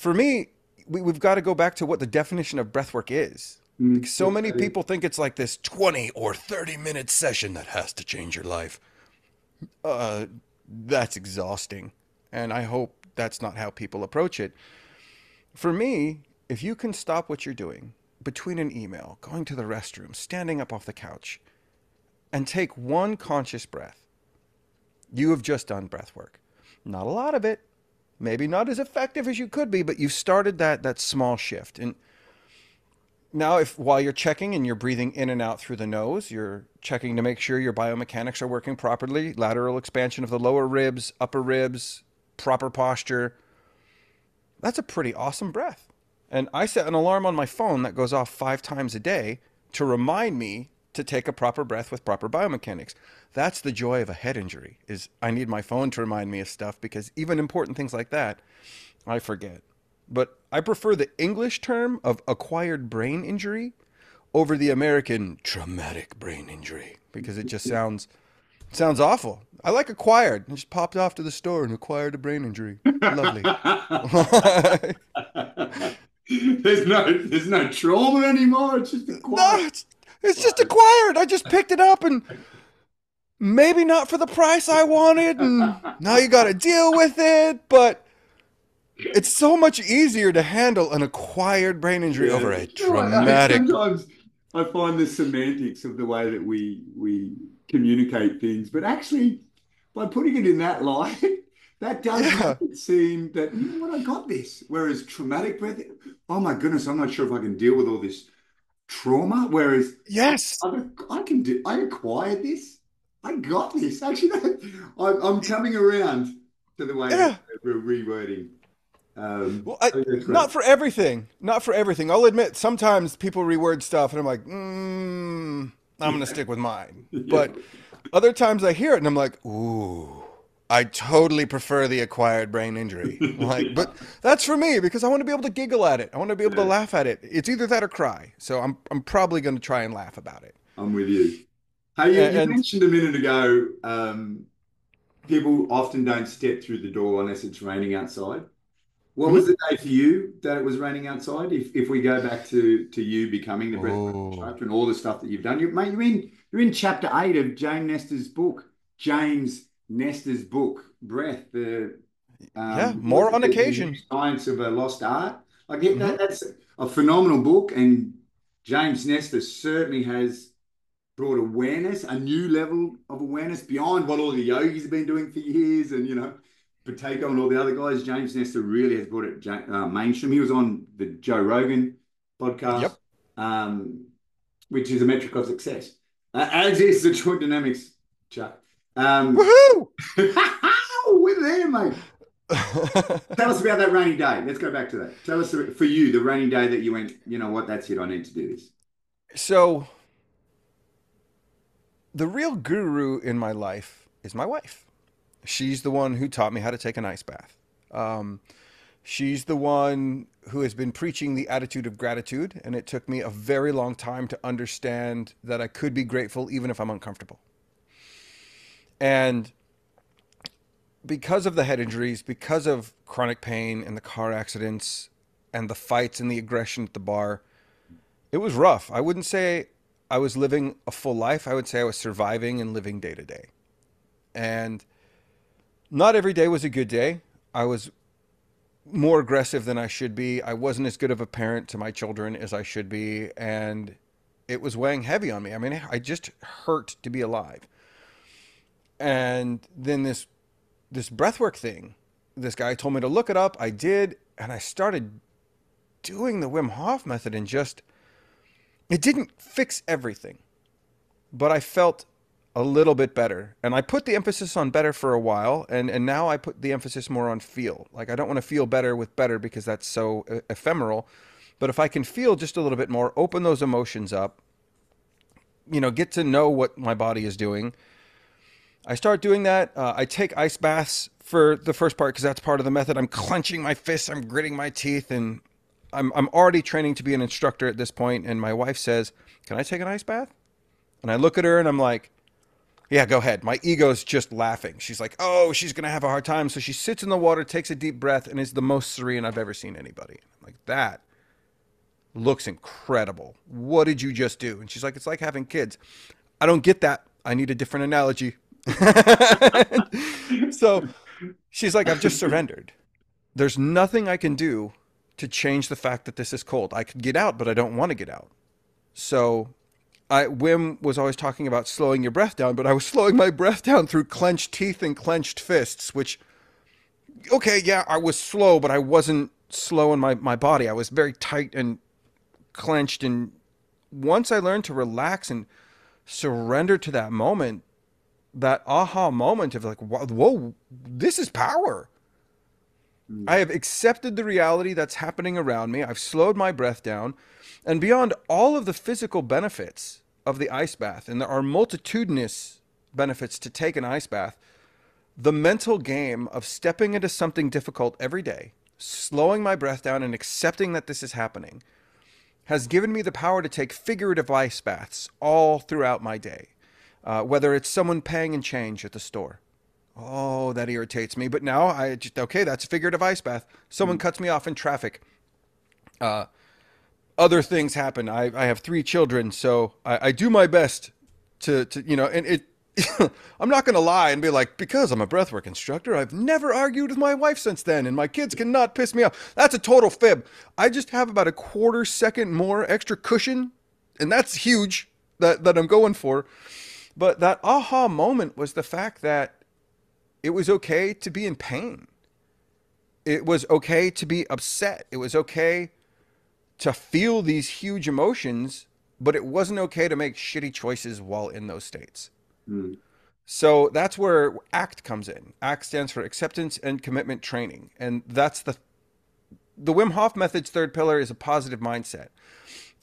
for me, we've got to go back to what the definition of breathwork is. Because so What's many that is? people think it's like this 20 or 30-minute session that has to change your life. Uh, that's exhausting. And I hope that's not how people approach it. For me, if you can stop what you're doing between an email, going to the restroom, standing up off the couch, and take one conscious breath, you have just done breath work. Not a lot of it, maybe not as effective as you could be, but you've started that small shift. And now, if while you're checking and you're breathing in and out through the nose, you're checking to make sure your biomechanics are working properly, lateral expansion of the lower ribs, upper ribs, proper posture, that's a pretty awesome breath. And I set an alarm on my phone that goes off 5 times a day to remind me to take a proper breath with proper biomechanics. That's the joy of a head injury, is I need my phone to remind me of stuff, because even important things like that, I forget. But I prefer the English term of acquired brain injury over the American traumatic brain injury, because it just sounds awful. I like acquired. I just popped off to the store and acquired a brain injury. Lovely. There's no trauma anymore. It's just No, acquired. it's just acquired. I just picked it up, and maybe not for the price I wanted, and now you got to deal with it. But it's so much easier to handle an acquired brain injury Yeah, over a you're right. I mean, traumatic. sometimes I find the semantics of the way that we communicate things, but actually, by putting it in that light, that does make Yeah. it seem that, you know what, I got this. Whereas traumatic breath, oh my goodness, I'm not sure if I can deal with all this trauma. Whereas Yes. I acquired this. I got this. Actually, I'm coming around to the way that Yeah. we're rewording. Well, I think that's great. not for everything. Not for everything. I'll admit sometimes people reword stuff, and I'm like, I'm gonna stick with mine. Yeah. But other times I hear it, and I'm like, ooh, I totally prefer the acquired brain injury. Like, Yeah. but that's for me because I want to be able to giggle at it. I want to be able to Yeah. laugh at it. It's either that or cry. So I'm probably going to try and laugh about it. I'm with you. Hey, you And mentioned a minute ago, people often don't step through the door unless it's raining outside. What was mhm. the day for you that it was raining outside? If we go back to you becoming the breathwork Oh, instructor and all the stuff that you've done, mate, you're in chapter 8 of James Nestor's book, Breath, yeah, what's more it, on the new occasion. science of a lost art. Like Hmm. that's a phenomenal book, and James Nestor certainly has brought awareness, a new level of awareness beyond what all the yogis have been doing for years, and Pateko and all the other guys. James Nestor really has brought it mainstream. He was on the Joe Rogan podcast, Yep. um, which is a metric of success, as is the True Dynamics, Chuck. Um, Woohoo! we're there, mate. Tell us about that rainy day. Let's go back to that. Tell us for you the rainy day that you went, you know what, that's it. I need to do this. So the real guru in my life is my wife. She's the one who taught me how to take an ice bath. Um, she's the one who has been preaching the attitude of gratitude, and it took me a very long time to understand that I could be grateful even if I'm uncomfortable. And because of the head injuries, because of chronic pain and the car accidents and the fights and the aggression at the bar, it was rough. I wouldn't say I was living a full life. I would say I was surviving and living day to day. And not every day was a good day. I was more aggressive than I should be. I wasn't as good of a parent to my children as I should be. And it was weighing heavy on me. I mean, I just hurt to be alive. And then this breathwork thing, this guy told me to look it up. I did, and I started doing the Wim Hof method, and just it didn't fix everything, but I felt a little bit better. And I put the emphasis on better for a while, and now I put the emphasis more on feel. Like I don't want to feel better with better because that's so ephemeral. But if I can feel just a little bit more, open those emotions up, get to know what my body is doing. I start doing that. I take ice baths for the first part because that's part of the method. I'm clenching my fists, I'm gritting my teeth, and I'm already training to be an instructor at this point. And my wife says, "Can I take an ice bath?" And I look at her and I'm like, Yeah, go ahead. My ego's just laughing. She's like, oh, she's going to have a hard time. So she sits in the water, takes a deep breath, and is the most serene I've ever seen anybody. I'm like, that looks incredible. What did you just do? And she's like, it's like having kids. I don't get that. I need a different analogy. So she's like, I've just surrendered. There's nothing I can do to change the fact that this is cold. I could get out, but I don't want to get out. So Wim was always talking about slowing your breath down, but I was slowing my breath down through clenched teeth and clenched fists, which, okay, yeah, I was slow, but I wasn't slow in my body. I was very tight and clenched. And once I learned to relax and surrender to that moment, that aha moment of like, whoa, this is power. I have accepted the reality that's happening around me. I've slowed my breath down. And beyond all of the physical benefits of the ice bath, and there are multitudinous benefits to take an ice bath, the mental game of stepping into something difficult every day, slowing my breath down and accepting that this is happening, has given me the power to take figurative ice baths all throughout my day. Whether it's someone paying in change at the store. Oh, that irritates me. But now okay, that's a figurative ice bath. Someone cuts me off in traffic. Other things happen. I have 3 children, so I do my best to and it, I'm not going to lie and be like, because I'm a breathwork instructor, I've never argued with my wife since then, and my kids cannot piss me off. That's a total fib. I just have about a quarter second more extra cushion, and that's huge that I'm going for. But that aha moment was the fact that it was okay to be in pain. It was okay to be upset. It was okay to feel these huge emotions, but it wasn't okay to make shitty choices while in those states. Mm. So that's where ACT comes in. ACT stands for Acceptance and Commitment Training. And that's the Wim Hof Method's third pillar is a positive mindset.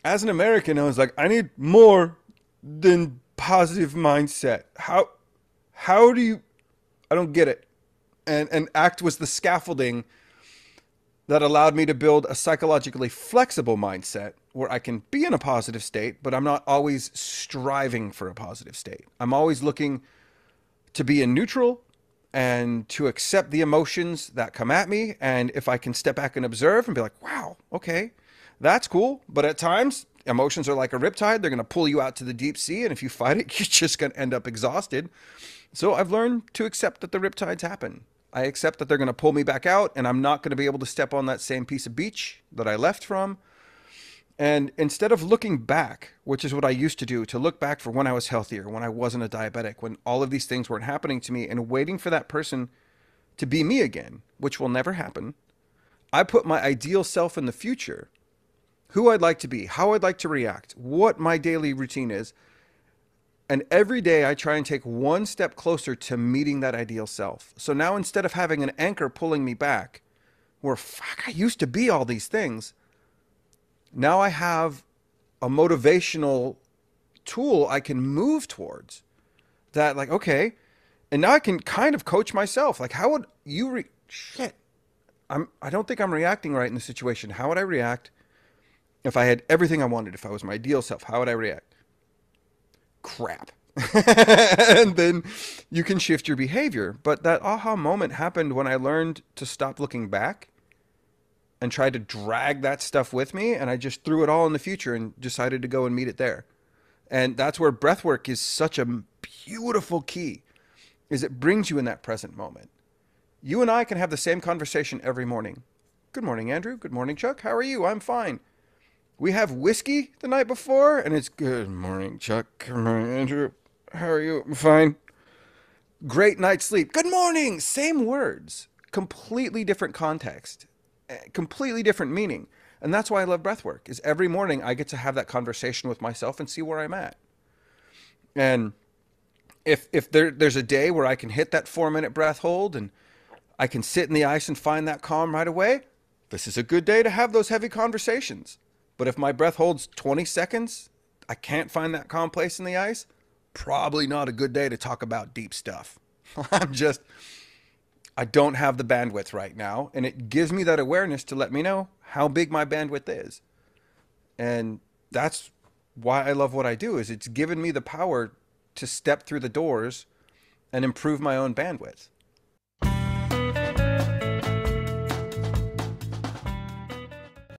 As an American, I was like, I need more than positive mindset. How do you, I don't get it. And ACT was the scaffolding that allowed me to build a psychologically flexible mindset where I can be in a positive state, but I'm not always striving for a positive state. I'm always looking to be in neutral and to accept the emotions that come at me. And if I can step back and observe and be like, wow, okay, that's cool. But at times, emotions are like a riptide. They're going to pull you out to the deep sea. And if you fight it, you're just going to end up exhausted. So I've learned to accept that the riptides happen. I accept that they're going to pull me back out, and I'm not going to be able to step on that same piece of beach that I left from. And instead of looking back, which is what I used to do, to look back for when I was healthier, when I wasn't a diabetic, when all of these things weren't happening to me, and waiting for that person to be me again, which will never happen, I put my ideal self in the future, who I'd like to be, how I'd like to react, what my daily routine is. And every day I try and take one step closer to meeting that ideal self. So now instead of having an anchor pulling me back, where fuck, I used to be all these things, now I have a motivational tool I can move towards that, like, okay, and now I can kind of coach myself. Like, how would you shit? I don't think I'm reacting right in the situation. How would I react if I had everything I wanted, if I was my ideal self? How would I react? Crap. And then you can shift your behavior. But that aha moment happened when I learned to stop looking back and tried to drag that stuff with me, and I just threw it all in the future and decided to go and meet it there. And that's where breathwork is such a beautiful key, is it brings you in that present moment. You and I can have the same conversation every morning. Good morning, Andrew. Good morning, Chuck. How are you? I'm fine. We have whiskey the night before, and it's good morning, Chuck. Good morning, Andrew. How are you? I'm fine. Great night's sleep. Good morning. Same words, completely different context, completely different meaning. And that's why I love breathwork, is every morning I get to have that conversation with myself and see where I'm at. And if there's a day where I can hit that 4-minute breath hold and I can sit in the ice and find that calm right away, this is a good day to have those heavy conversations. But if my breath holds 20 seconds, I can't find that calm place in the ice, probably not a good day to talk about deep stuff. I don't have the bandwidth right now. And it gives me that awareness to let me know how big my bandwidth is. And that's why I love what I do, is it's given me the power to step through the doors and improve my own bandwidth.